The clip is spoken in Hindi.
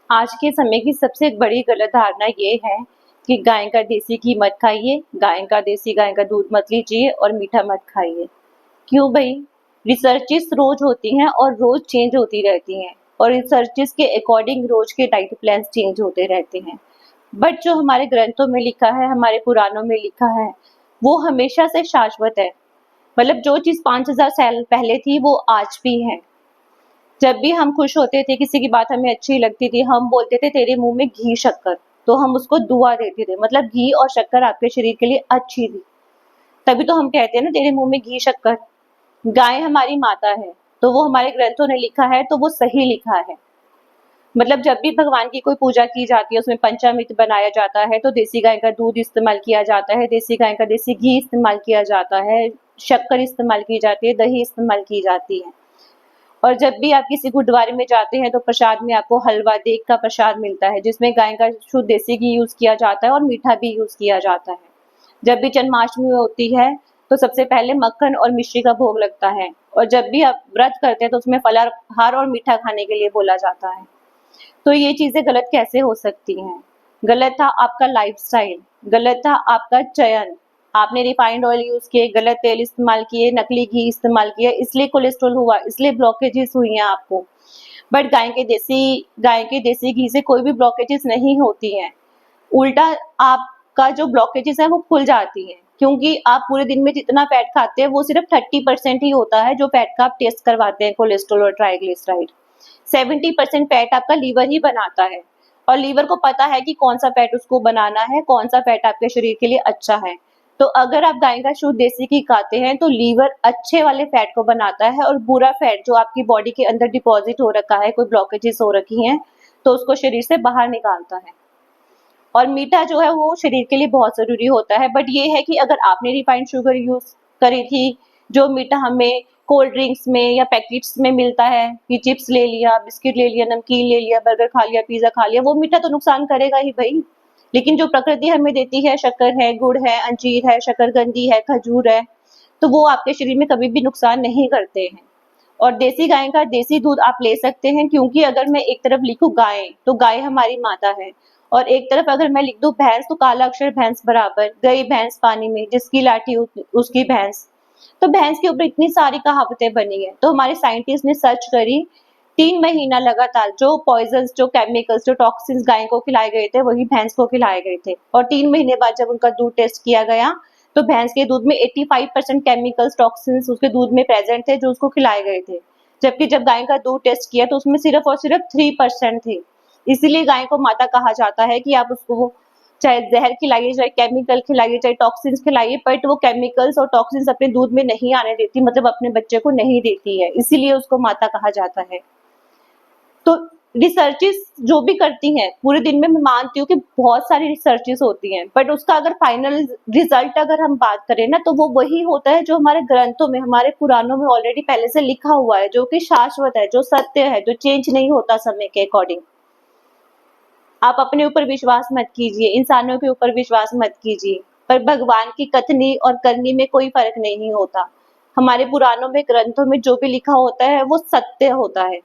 आज के समय की सबसे बड़ी गलत धारणा ये है कि गाय का देसी घी मत खाइए, गाय का दूध मत लीजिए और मीठा मत खाइए। क्यों भई? रिसर्चेस रोज होती हैं और रोज चेंज होती रहती हैं और रिसर्चेस के अकॉर्डिंग रोज के डाइट प्लान्स चेंज होते रहते हैं। बट जो हमारे ग्रंथों में लिखा है, हमारे पुराणों में लिखा है, वो हमेशा से शाश्वत है। मतलब जो चीज़ 5000 साल पहले थी, वो आज भी है। जब भी हम खुश होते थे, किसी की बात हमें अच्छी लगती थी, हम बोलते थे तेरे मुँह में घी शक्कर, तो हम उसको दुआ देते थे। मतलब घी और शक्कर आपके शरीर के लिए अच्छी थी। तभी तो हम कहते हैं ना तेरे मुँह में घी शक्कर। गाय हमारी माता है, तो वो हमारे ग्रंथों ने लिखा है तो वो सही लिखा है। मतलब जब भी भगवान की कोई पूजा की जाती है, उसमें पंचामृत बनाया जाता है, तो देसी गाय का दूध इस्तेमाल किया जाता है, देसी गाय का देसी घी इस्तेमाल किया जाता है, शक्कर इस्तेमाल की जाती है, दही इस्तेमाल की जाती है। और जब भी आप किसी गुरुद्वारे में जाते हैं तो प्रसाद में आपको हलवा देग का प्रसाद मिलता है, जिसमें गाय का शुद्ध देसी घी यूज किया जाता है और मीठा भी यूज किया जाता है। जब भी जन्माष्टमी होती है तो सबसे पहले मक्खन और मिश्री का भोग लगता है, और जब भी आप व्रत करते हैं तो उसमें फलाहार और मीठा खाने के लिए बोला जाता है। तो ये चीजें गलत कैसे हो सकती हैं? गलत था आपका लाइफस्टाइल, गलत था आपका चयन। आपने रिफाइंड ऑयल यूज किए, गलत तेल इस्तेमाल किए, नकली घी इस्तेमाल किया, इसलिए कोलेस्ट्रॉल हुआ, इसलिए ब्लॉकेजेस हुई हैं आपको। बट गाय के देसी घी से कोई भी ब्लॉकेजेस नहीं होती हैं। उल्टा आपका जो ब्लॉकेजेस है वो खुल जाती हैं, क्योंकि आप पूरे दिन में जितना फैट खाते हैं वो सिर्फ 30% ही होता है जो फैट का आप टेस्ट करवाते हैं, कोलेस्ट्रॉल और ट्राइग्लिसराइड। 70% फैट आपका लीवर ही बनाता है, और लीवर को पता है कि कौन सा फैट उसको बनाना है, कौन सा फैट आपके शरीर के लिए अच्छा है। तो अगर आप गाय का शुद्ध देसी घी खाते हैं तो लीवर अच्छे वाले फैट को बनाता है, और बुरा फैट जो आपकी बॉडी के अंदर डिपॉजिट हो रखा है, कोई ब्लॉकेजेस हो रखी हैं, तो उसको शरीर से बाहर निकालता है। और मीठा जो है वो शरीर के लिए बहुत ज़रूरी होता है, बट ये है कि अगर आपने रिफाइंड शुगर यूज़ करी थी, जो मीठा हमें कोल्ड ड्रिंक्स में या पैकेट्स में मिलता है कि चिप्स ले लिया, बिस्किट ले लिया, नमकीन ले लिया, बर्गर खा लिया, पिज़्ज़ा खा लिया, वो मीठा तो नुकसान करेगा ही भई। लेकिन जो प्रकृति हमें देती है, शक्कर है, गुड़ है, अंजीर है, शकरकंदी है, खजूर है, तो वो आपके शरीर में कभी भी नुकसान नहीं करते हैं। और देसी गाय का देसी दूध आप ले सकते हैं, क्योंकि अगर मैं एक तरफ लिखूं गाय, तो गाय हमारी माता है, और एक तरफ अगर मैं लिख दूं भैंस, तो काला अक्षर भैंस बराबर, गई भैंस पानी में, जिसकी लाठी उसकी भैंस। तो भैंस के ऊपर इतनी सारी कहावतें बनी है, तो हमारे साइंटिस्ट ने सर्च करी। 3 महीना लगातार जो पॉइजन, जो केमिकल्स, जो टॉक्सिन्स गाय को खिलाए गए थे, वही भैंस को खिलाए गए थे। और 3 महीने बाद जब उनका दूध टेस्ट किया गया, तो भैंस के दूध में 85% केमिकल्स, टॉक्सिन्स उसके दूध में प्रेजेंट थे, जो उसको खिलाए गए थे। जबकि जब गाय का दूध टेस्ट किया तो उसमें सिर्फ और सिर्फ 3% थे। इसीलिए गाय को माता कहा जाता है कि आप उसको चाहे जहर खिलाइए, चाहे केमिकल खिलाइए, चाहे टॉक्सिन्स खिलाइए, बट वो केमिकल्स और टॉक्सिन्स अपने दूध में नहीं आने देती, मतलब अपने बच्चे को नहीं देती है, इसीलिए उसको माता कहा जाता है। तो रिसर्चेस जो भी करती हैं, पूरे दिन में मैं मानती हूँ कि बहुत सारी रिसर्चेस होती हैं, बट उसका अगर फाइनल रिजल्ट अगर हम बात करें ना, तो वो वही होता है जो हमारे ग्रंथों में, हमारे पुराणों में ऑलरेडी पहले से लिखा हुआ है, जो कि शाश्वत है, जो सत्य है, जो चेंज नहीं होता समय के अकॉर्डिंग। आप अपने ऊपर विश्वास मत कीजिए, इंसानों के ऊपर विश्वास मत कीजिए, पर भगवान की कथनी और करनी में कोई फर्क नहीं होता। हमारे पुराणों में, ग्रंथों में जो भी लिखा होता है वो सत्य होता है।